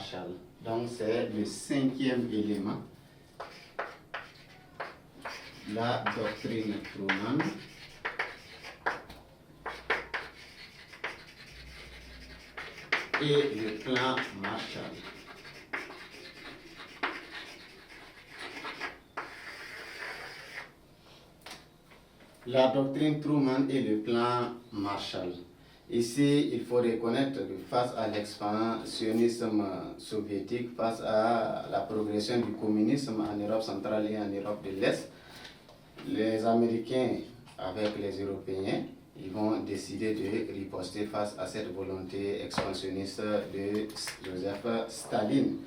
Marshall. Donc c'est le cinquième élément. La doctrine Truman et le plan Marshall. La doctrine Truman et le plan Marshall. Ici, il faut reconnaître que face à l'expansionnisme soviétique, face à la progression du communisme en Europe centrale et en Europe de l'Est, les Américains, avec les Européens, ils vont décider de riposter face à cette volonté expansionniste de Joseph Staline.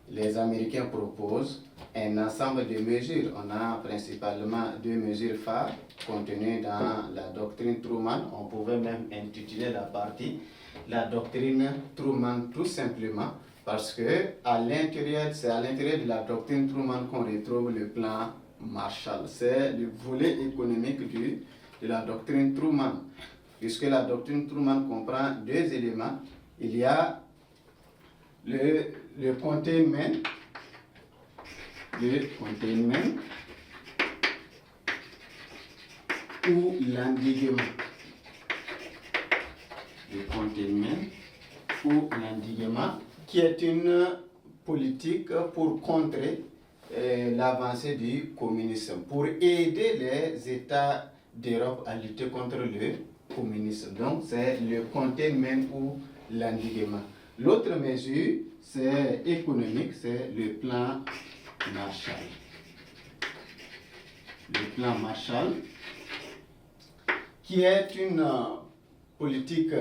Les Américains proposent un ensemble de mesures. On a principalement deux mesures phares contenues dans la doctrine Truman. On pouvait même intituler la partie la doctrine Truman tout simplement parce que c'est à l'intérieur de la doctrine Truman qu'on retrouve le plan Marshall. C'est le volet économique de la doctrine Truman, puisque la doctrine Truman comprend deux éléments. Il y a le containment, ou l'endiguement. Le containment ou l'endiguement, qui est une politique pour contrer l'avancée du communisme, pour aider les États d'Europe à lutter contre le communisme. Donc c'est le containment ou l'endiguement. L'autre mesure, c'est économique, c'est le plan Marshall. Le plan Marshall, qui est une politique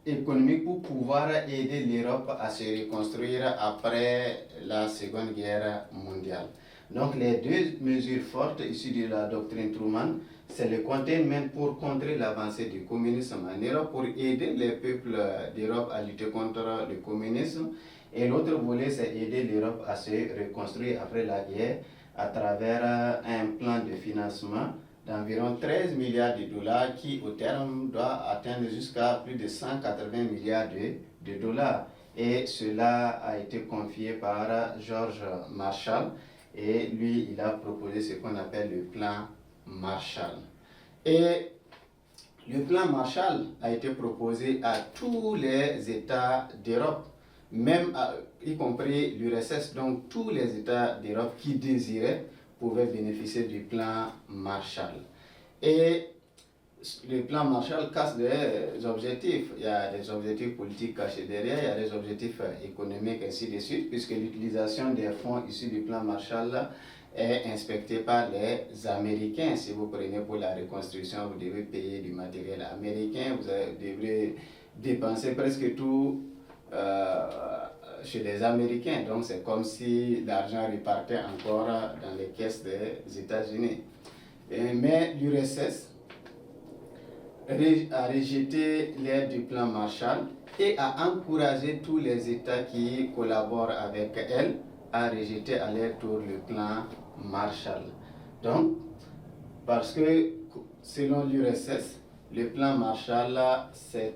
économique pour pouvoir aider l'Europe à se reconstruire après la Seconde Guerre mondiale. Donc les deux mesures fortes issues de la doctrine Truman, c'est le containment pour contrer l'avancée du communisme en Europe, pour aider les peuples d'Europe à lutter contre le communisme. Et l'autre volet, c'est aider l'Europe à se reconstruire après la guerre à travers un plan de financement d'environ 13 milliards de dollars qui, au terme, doit atteindre jusqu'à plus de 180 milliards de dollars. Et cela a été confié par George Marshall. Et lui, il a proposé ce qu'on appelle le plan Marshall. Et le plan Marshall a été proposé à tous les États d'Europe, même y compris l'URSS. Donc tous les États d'Europe qui désiraient pouvaient bénéficier du plan Marshall. Et le plan Marshall casse des objectifs. Il y a des objectifs politiques cachés derrière, il y a des objectifs économiques, ainsi de suite, puisque l'utilisation des fonds issus du plan Marshall est inspectée par les Américains. Si vous prenez pour la reconstruction, vous devez payer du matériel américain, vous devrez dépenser presque tout chez les Américains. Donc c'est comme si l'argent repartait encore dans les caisses des États-Unis. Mais l'URSS a rejeté l'aide du plan Marshall et a encouragé tous les États qui collaborent avec elle à rejeter à leur tour le plan Marshall. Donc, parce que selon l'URSS, le plan Marshall, c'est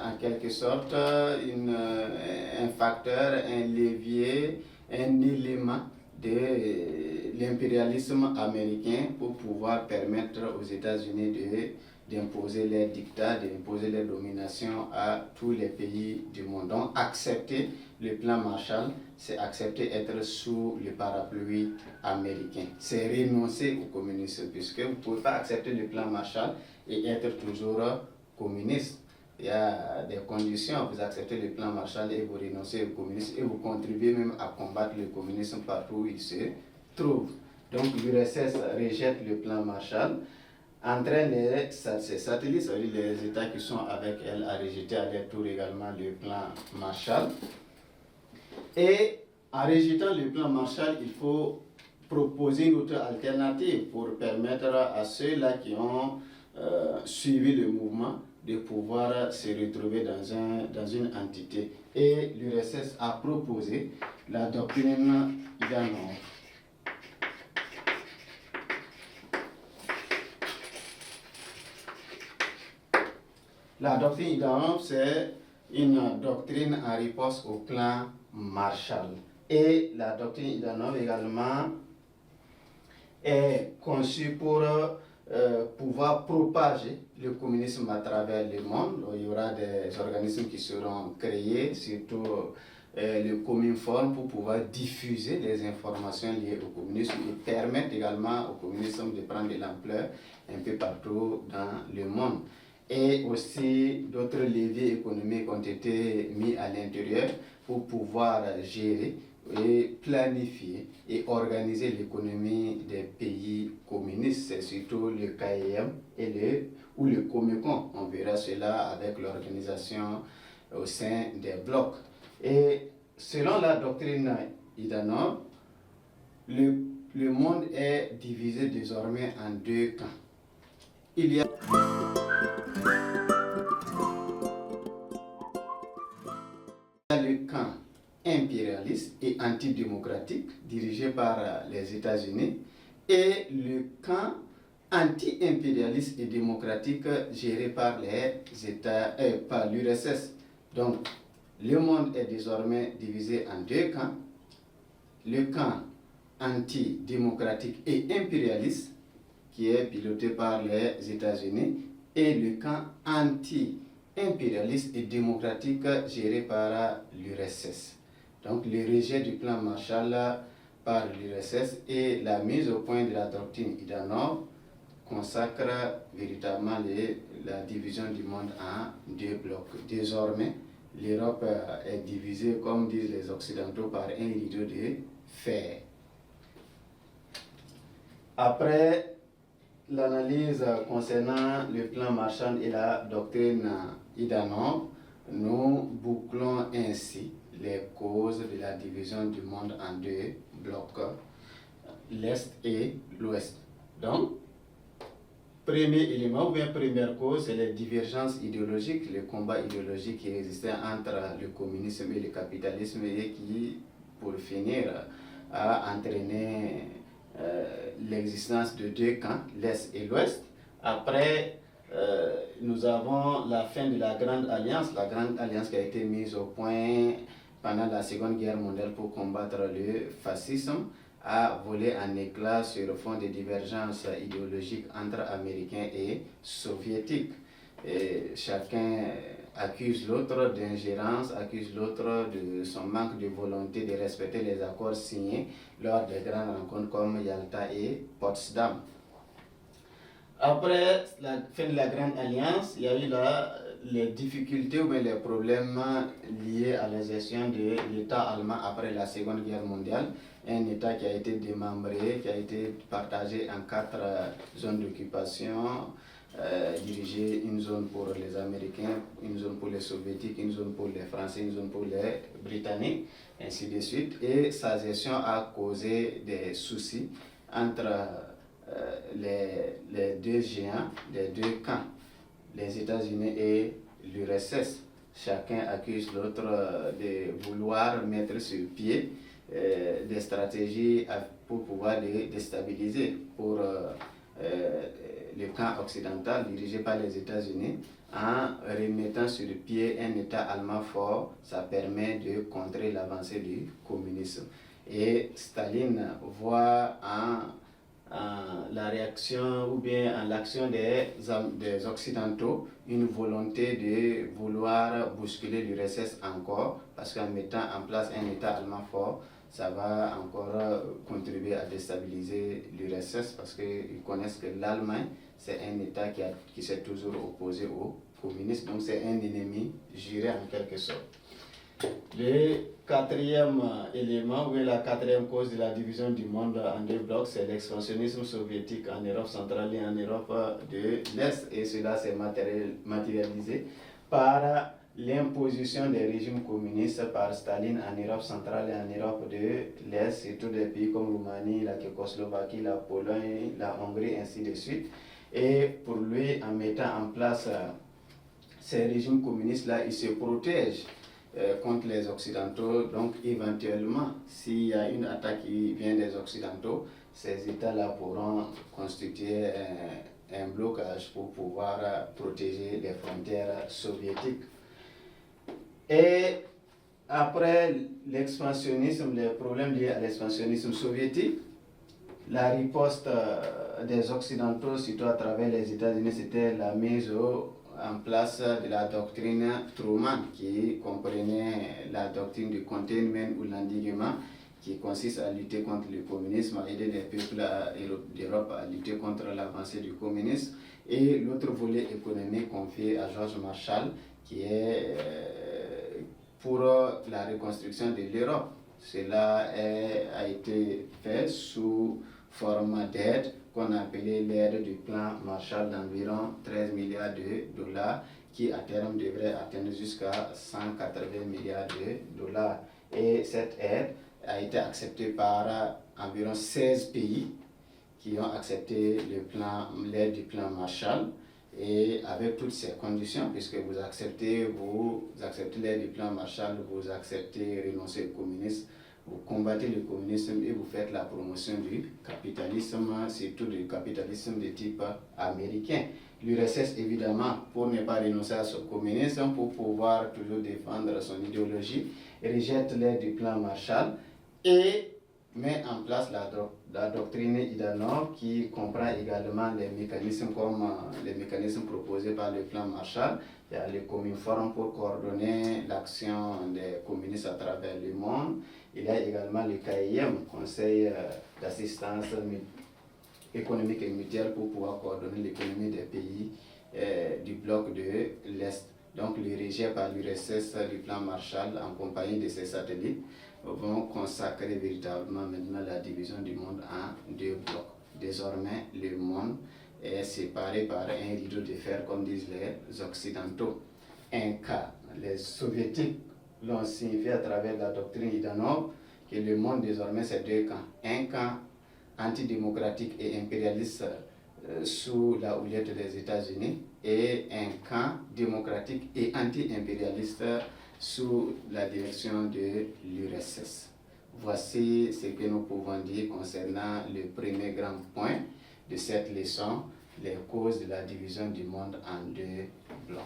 en quelque sorte un facteur, un levier, un élément de l'impérialisme américain pour pouvoir permettre aux États-Unis d'imposer leurs dictats, d'imposer leur domination à tous les pays du monde. Donc accepter le plan Marshall, c'est accepter être sous le parapluie américain. C'est renoncer au communisme, puisque vous ne pouvez pas accepter le plan Marshall et être toujours communiste. Il y a des conditions, vous acceptez le plan Marshall et vous renoncez au communisme et vous contribuez même à combattre le communisme partout où il se trouve. Donc l'URSS rejette le plan Marshall, entraîne ses satellites, c'est-à-dire les États qui sont avec elle, à rejeter à leur tour également le plan Marshall. Et en rejetant le plan Marshall, il faut proposer une autre alternative pour permettre à ceux-là qui ont suivi le mouvement de pouvoir se retrouver dans une entité. Et l'URSS a proposé la doctrine Ivanov. La doctrine Ivanov, c'est une doctrine en riposte au plan Marshall. Et la doctrine Idanov également est conçue pour pouvoir propager le communisme à travers le monde. Il y aura des organismes qui seront créés, surtout le Cominform, pour pouvoir diffuser des informations liées au communisme et permettre également au communisme de prendre de l'ampleur un peu partout dans le monde. Et aussi d'autres leviers économiques ont été mis à l'intérieur pour pouvoir gérer et planifier et organiser l'économie des pays communistes. C'est surtout le KIM ou le Comecon. On verra cela avec l'organisation au sein des blocs. Et selon la doctrine Idanov, le monde est divisé désormais en deux camps. Il y a le camp impérialiste et antidémocratique dirigé par les États-Unis et le camp anti-impérialiste et démocratique géré par par l'URSS. Donc, le monde est désormais divisé en deux camps. Le camp anti-démocratique et impérialiste, qui est piloté par les États-Unis, et le camp anti-impérialiste et démocratique géré par l'URSS. Donc le rejet du plan Marshall par l'URSS et la mise au point de la doctrine Idanov consacre véritablement la division du monde en deux blocs. Désormais, l'Europe est divisée, comme disent les Occidentaux, par un rideau de fer. Après l'analyse concernant le plan Marshall et la doctrine Idanov, nous bouclons ainsi les causes de la division du monde en deux blocs, l'Est et l'Ouest. Donc, premier élément ou bien première cause, c'est les divergences idéologiques, les combats idéologiques qui existaient entre le communisme et le capitalisme et qui, pour finir, a entraîné l'existence de deux camps, l'Est et l'Ouest. Après, nous avons la fin de la Grande Alliance qui a été mise au point pendant la Seconde Guerre mondiale pour combattre le fascisme, a volé en éclats sur le fond de divergences idéologiques entre Américains et Soviétiques. Et chacun accuse l'autre d'ingérence, accuse l'autre de son manque de volonté de respecter les accords signés lors des grandes rencontres comme Yalta et Potsdam. Après la fin de la Grande Alliance, il y a eu les difficultés ou les problèmes liés à la gestion de l'État allemand après la Seconde Guerre mondiale. Un État qui a été démembré, qui a été partagé en 4 zones d'occupation, dirigé une zone pour les Américains, une zone pour les Soviétiques, une zone pour les Français, une zone pour les Britanniques, ainsi de suite. Et sa gestion a causé des soucis entre les deux géants, les deux camps, les États-Unis et l'URSS. Chacun accuse l'autre de vouloir mettre sur pied des stratégies pour pouvoir les déstabiliser. Pour le camp occidental dirigé par les États-Unis, en remettant sur pied un État allemand fort, ça permet de contrer l'avancée du communisme. Et Staline voit en la réaction ou bien en l'action des Occidentaux une volonté de vouloir bousculer l'URSS encore, parce qu'en mettant en place un État allemand fort, ça va encore contribuer à déstabiliser l'URSS, parce qu'ils connaissent que l'Allemagne, c'est un État qui s'est toujours opposé au communisme, donc c'est un ennemi juré en quelque sorte. Le quatrième élément, ou la quatrième cause de la division du monde en deux blocs, c'est l'expansionnisme soviétique en Europe centrale et en Europe de l'Est. Et cela s'est matérialisé par l'imposition des régimes communistes par Staline en Europe centrale et en Europe de l'Est, surtout des pays comme Roumanie, la Tchécoslovaquie, la Pologne, la Hongrie, ainsi de suite. Et pour lui, en mettant en place ces régimes communistes-là, il se protège contre les Occidentaux. Donc éventuellement, s'il y a une attaque qui vient des Occidentaux, ces États-là pourront constituer un blocage pour pouvoir protéger les frontières soviétiques. Et après l'expansionnisme, les problèmes liés à l'expansionnisme soviétique, la riposte des Occidentaux, surtout à travers les États-Unis, c'était la mise en place de la doctrine Truman, qui comprenait la doctrine du containment ou l'endiguement, qui consiste à lutter contre le communisme, à aider les peuples d'Europe à lutter contre l'avancée du communisme, et l'autre volet économique confié à George Marshall, qui est pour la reconstruction de l'Europe. Cela a été fait sous forme d'aide qu'on appelait l'aide du plan Marshall d'environ 13 milliards de dollars qui à terme devrait atteindre jusqu'à 180 milliards de dollars. Et cette aide a été acceptée par environ 16 pays qui ont accepté l'aide du plan Marshall et avec toutes ces conditions, puisque vous acceptez l'aide du plan Marshall, vous acceptez renoncer au communisme, vous combattez le communisme et vous faites la promotion du capitalisme, surtout du capitalisme de type américain. L'URSS, évidemment, pour ne pas renoncer à son communisme, pour pouvoir toujours défendre son idéologie, rejette l'aide du plan Marshall et met en place la doctrine Idanov qui comprend également les mécanismes comme les mécanismes proposés par le plan Marshall. Il y a le Cominform pour coordonner l'action des communistes à travers le monde. Il y a également le CAIM, Conseil d'assistance économique et mutuelle pour pouvoir coordonner l'économie des pays du bloc de l'Est. Donc, dirigé par l'URSS du plan Marshall en compagnie de ses satellites, vont consacrer véritablement maintenant la division du monde en deux blocs. Désormais, le monde est séparé par un rideau de fer, comme disent les Occidentaux. Un cas, les Soviétiques l'ont signifié à travers la doctrine Idanov, que le monde désormais c'est deux camps. Un camp antidémocratique et impérialiste sous la houlette des États-Unis et un camp démocratique et anti-impérialiste sous la direction de l'URSS. Voici ce que nous pouvons dire concernant le premier grand point de cette leçon, les causes de la division du monde en deux blocs.